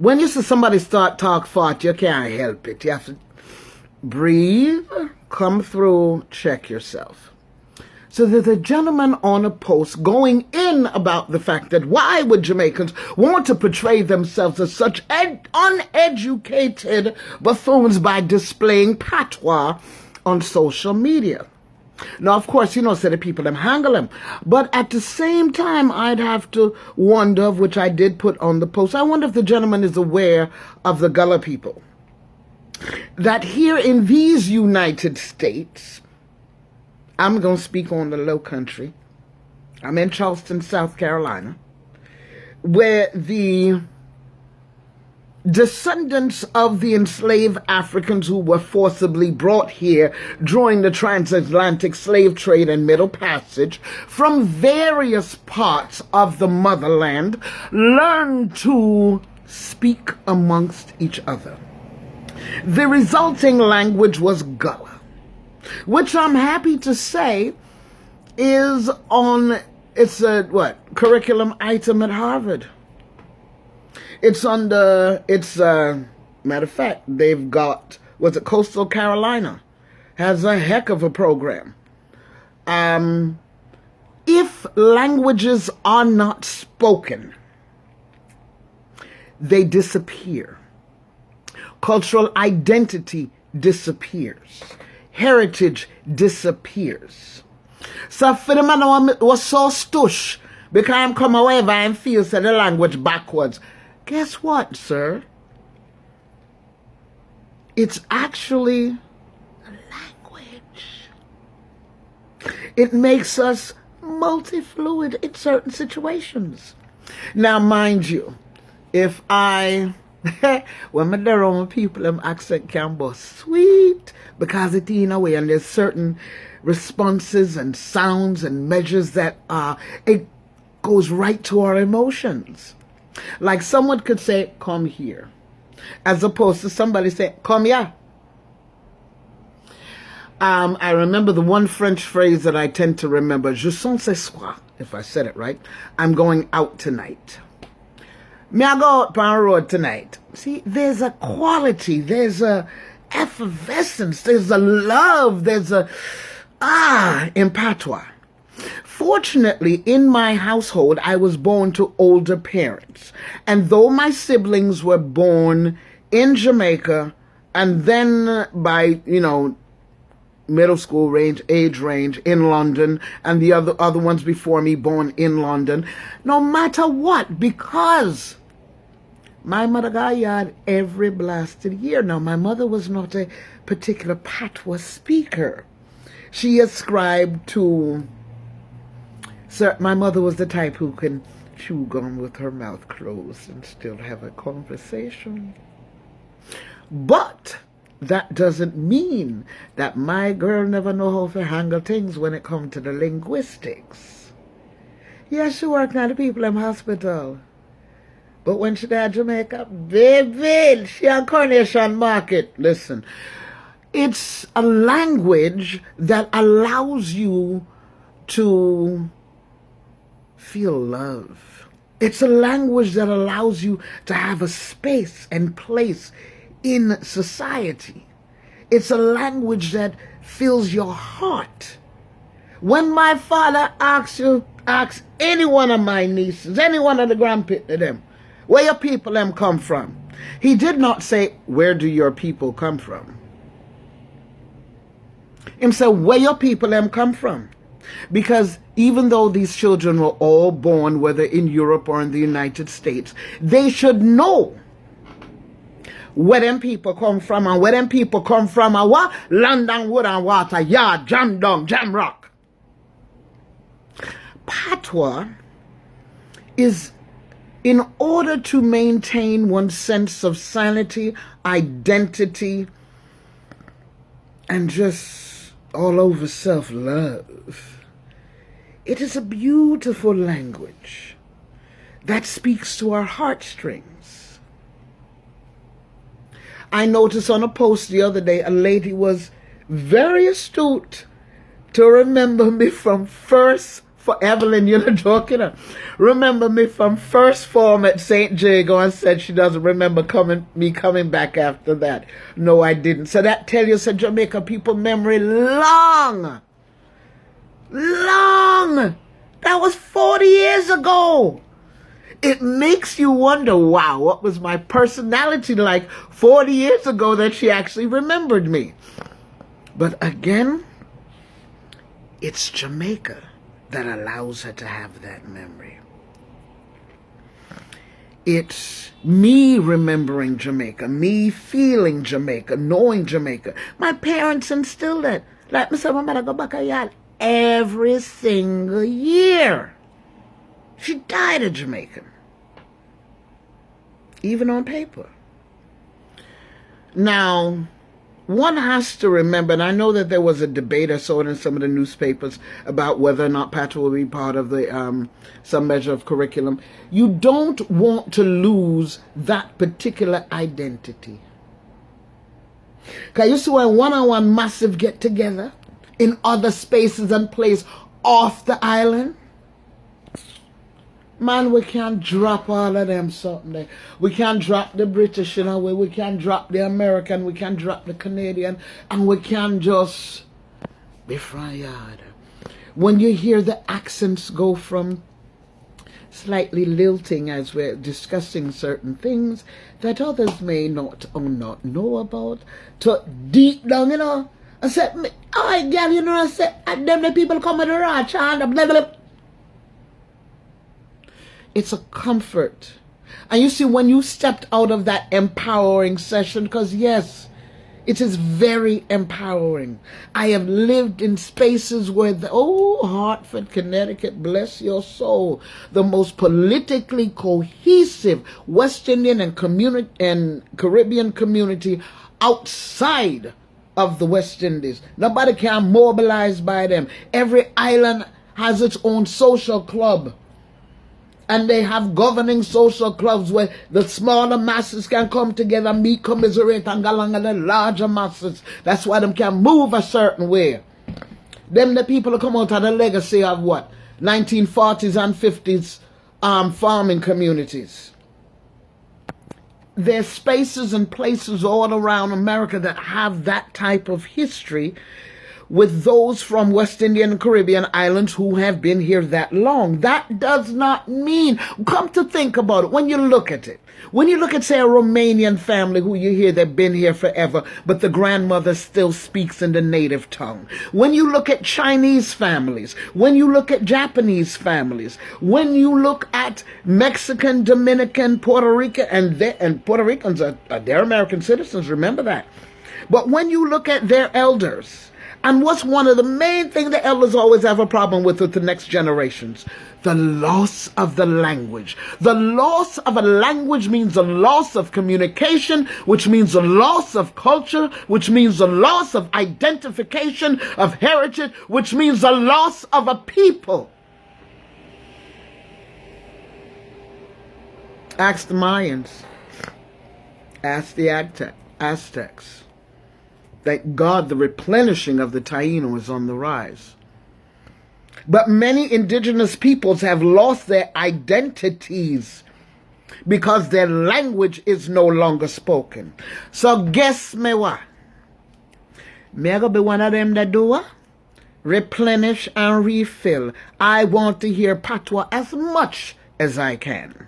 when you see somebody start talk fart, you can't help it. You have to breathe, come through, check yourself. So there's a gentleman on a post going in about the fact that why would Jamaicans want to portray themselves as such uneducated buffoons by displaying patois on social media. Now, of course, so the people them handle them. But at the same time, I'd have to wonder, which I did put on the post, I wonder if the gentleman is aware of the Gullah people. That here in these United States, I'm going to speak on the low country. I'm in Charleston, South Carolina, where the descendants of the enslaved Africans who were forcibly brought here during the transatlantic slave trade and Middle Passage from various parts of the motherland learned to speak amongst each other. The resulting language was Gullah, which I'm happy to say is it's a curriculum item at Harvard. It's matter of fact, they've got, Coastal Carolina has a heck of a program. If languages are not spoken, they disappear. Cultural identity disappears. Heritage disappears. So for the man was so stush because I'm come away and feel the language backwards. Guess what, sir? It's actually a language. It makes us multi-fluid in certain situations. Now, mind you, if when my Durham people, them accent can be sweet because it in a way, and there's certain responses and sounds and measures that it goes right to our emotions. Like someone could say, come here, as opposed to somebody saying, come here. I remember the one French phrase that I tend to remember, je sens ce soir, if I said it right, I'm going out tonight. Me I go out on the road tonight. See, there's a quality, there's a effervescence, there's a love, there's a in patois. Fortunately, in my household, I was born to older parents. And though my siblings were born in Jamaica and then by, middle school age range in London, and the other ones before me born in London, no matter what, because my mother got yard every blasted year. Now, my mother was not a particular patois speaker. She ascribed to... Sir, my mother was the type who can chew gum with her mouth closed and still have a conversation. But that doesn't mean that my girl never know how to handle things when it comes to the linguistics. Yeah, she worked at the people in hospital. But when she died in Jamaica, baby, she on Coronation Market. Listen, it's a language that allows you to feel love. It's a language that allows you to have a space and place in society. It's a language that fills your heart. When my father asks any one of my nieces, any one of the grandparents of them, where your people them come from, he did not say, where do your people come from? He said, where your people them come from? Because even though these children were all born, whether in Europe or in the United States, they should know where them people come from, and where them people come from are what? Land and wood and water, yard, jam dung, jam rock. Patois is in order to maintain one's sense of sanity, identity, and just all over self-love. It is a beautiful language that speaks to our heartstrings. I noticed on a post the other day, a lady was very astute to remember me from first For Evelyn, you're not joking. Remember me from first form at St. Jago and said she doesn't remember me coming back after that. No, I didn't. So that tell you, said Jamaica people memory long. Long. That was 40 years ago. It makes you wonder, wow, what was my personality like 40 years ago that she actually remembered me? But again, it's Jamaica that allows her to have that memory. It's me remembering Jamaica, me feeling Jamaica, knowing Jamaica. My parents instilled it. Like me say, my mother go back a yard every single year. She died a Jamaican. Even on paper. Now, one has to remember, and I know that there was a debate I saw it in some of the newspapers about whether or not Patois will be part of the some measure of curriculum. You don't want to lose that particular identity. Because you see when one-on-one massive get-together in other spaces and places off the island, man, we can't drop all of them something there. We can't drop the British in a way. We can't drop the American. We can't drop the Canadian. And we can't just be fried. When you hear the accents go from slightly lilting as we're discussing certain things that others may not or not know about, to deep down, you know. I said, all right, girl, you know, I said, and them the people come with the ranch and blah, blah, blah. It's a comfort. And you see, when you stepped out of that empowering session, because yes, it is very empowering. I have lived in spaces where, Hartford, Connecticut, bless your soul, the most politically cohesive West Indian and Caribbean community outside of the West Indies. Nobody can mobilize by them. Every island has its own social club. And they have governing social clubs where the smaller masses can come together, meet, commiserate, and go along with the larger masses. That's why them can move a certain way. Them the people who come out of the legacy of what? 1940s and 50s farming communities. There's spaces and places all around America that have that type of history with those from West Indian and Caribbean islands who have been here that long. That does not mean, come to think about it, when you look at it, when you look at, say, a Romanian family who you hear they've been here forever, but the grandmother still speaks in the native tongue. When you look at Chinese families, when you look at Japanese families, when you look at Mexican, Dominican, Puerto Rican, and Puerto Ricans are they're American citizens, remember that. But when you look at their elders, and what's one of the main things the elders always have a problem with the next generations? The loss of the language. The loss of a language means the loss of communication, which means the loss of culture, which means the loss of identification, of heritage, which means the loss of a people. Ask the Mayans. Ask the Aztecs. Thank God the replenishing of the Taino is on the rise. But many indigenous peoples have lost their identities because their language is no longer spoken. So guess me what? Me gonna be one of them that do what? Replenish and refill. I want to hear patois as much as I can.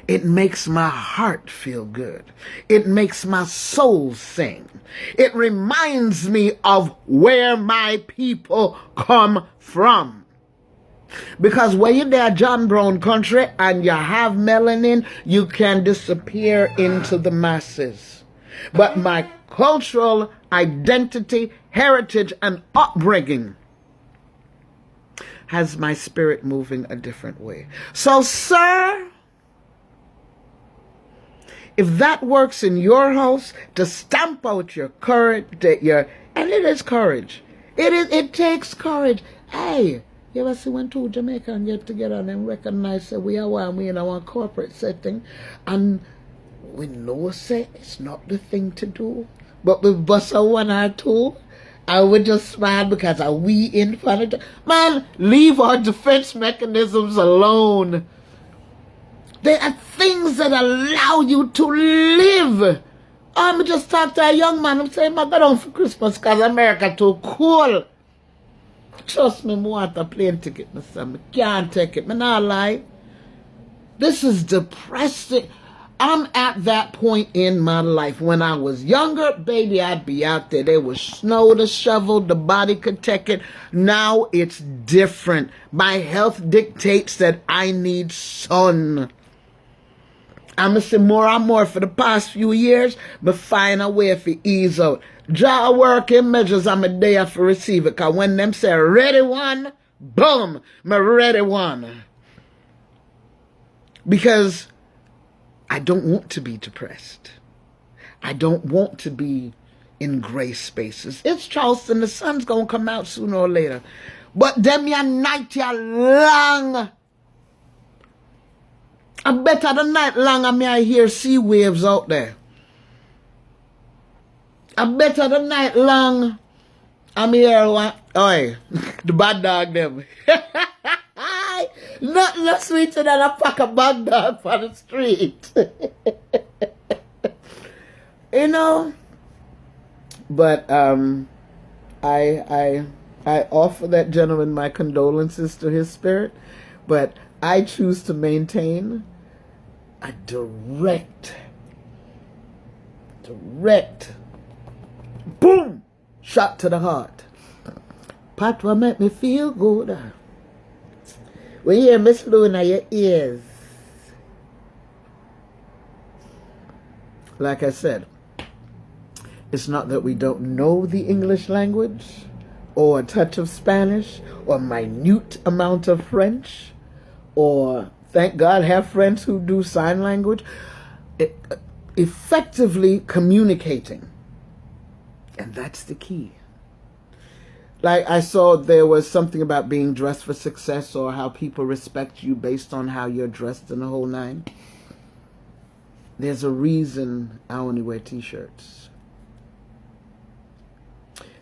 It makes my heart feel good. It makes my soul sing. It reminds me of where my people come from. Because when you're there, John Brown country, and you have melanin, you can disappear into the masses. But my cultural identity, heritage, and upbringing has my spirit moving a different way. So, sir, if that works in your house to stamp out your courage, and it is courage. It takes courage. Hey, you ever see when two Jamaicans get together and then recognize that we are one, we in our corporate setting, and we know say it's not the thing to do, but we bust a one or two, I would just smile because we in front of man, leave our defense mechanisms alone. There are things that allow you to live. I'm just talking to a young man. I'm saying, I got on for Christmas because America too cool. Trust me, I want a plane ticket, my son. I can't take it. I not lie. This is depressing. I'm at that point in my life. When I was younger, baby, I'd be out there. There was snow to shovel. The body could take it. Now it's different. My health dictates that I need sun. I'm going to say more and more for the past few years, but find a way for ease out. Draw working measures, I'm a day for receive it. Because when them say ready one, boom, me ready one. Because I don't want to be depressed. I don't want to be in gray spaces. It's Charleston. The sun's going to come out sooner or later. But them ya night ya long. I better the night long I hear sea waves out there. I better the night long I'm here one. Oi, the bad dog them. Nothing sweeter than a pack of bad dog for the street. You know. But I offer that gentleman my condolences to his spirit, but I choose to maintain a direct boom shot to the heart. Pat what make me feel good. When you hear Miss Luna, your ears. Like I said, it's not that we don't know the English language or a touch of Spanish or a minute amount of French or, thank God, have friends who do sign language. Effectively communicating. And that's the key. Like I saw there was something about being dressed for success or how people respect you based on how you're dressed in the whole nine. There's a reason I only wear t-shirts.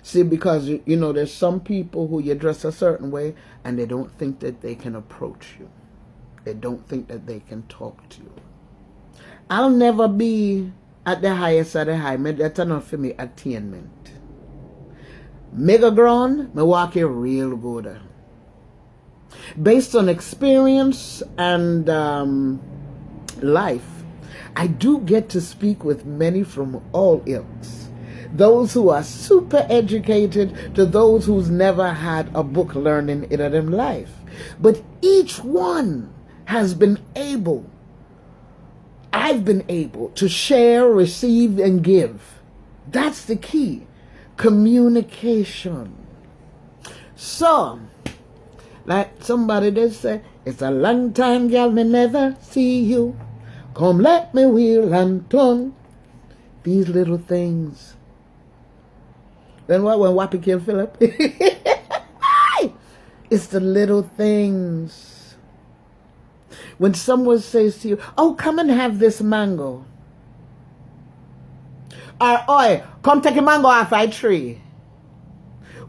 See, because, you know, there's some people who you dress a certain way and they don't think that they can approach you. They don't think that they can talk to you. I'll never be at the highest of the high. That's enough for me attainment. Mega ground, me walk here real good. Based on experience and life, I do get to speak with many from all ilks. Those who are super educated to those who's never had a book learning in them life. But each one has been able, I've been able to share, receive, and give. That's the key. Communication. So, like somebody did say, it's a long time, girl, me never see you. Come let me wheel and turn. These little things. Then what when Wappy killed Philip? It's the little things. When someone says to you, oh, come and have this mango. Or, oi, come take a mango off my tree.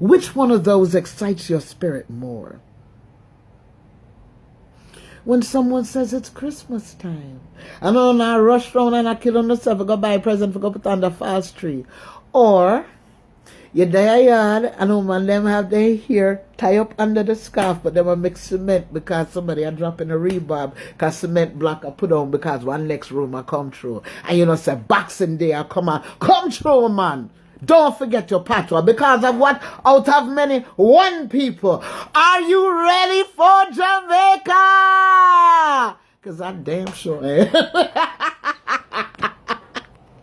Which one of those excites your spirit more? When someone says it's Christmas time. I know I rush round and I kill on myself and go buy a present for go put on the false tree. Or you're there yard and woman them have their hair tie up under the scarf, but they will mix cement because somebody are dropping a rebarb because cement block are put on because one next room are come through. And you know say Boxing Day are come through, man. Don't forget your patois because of what? Out of many, one people. Are you ready for Jamaica? Because I'm damn sure.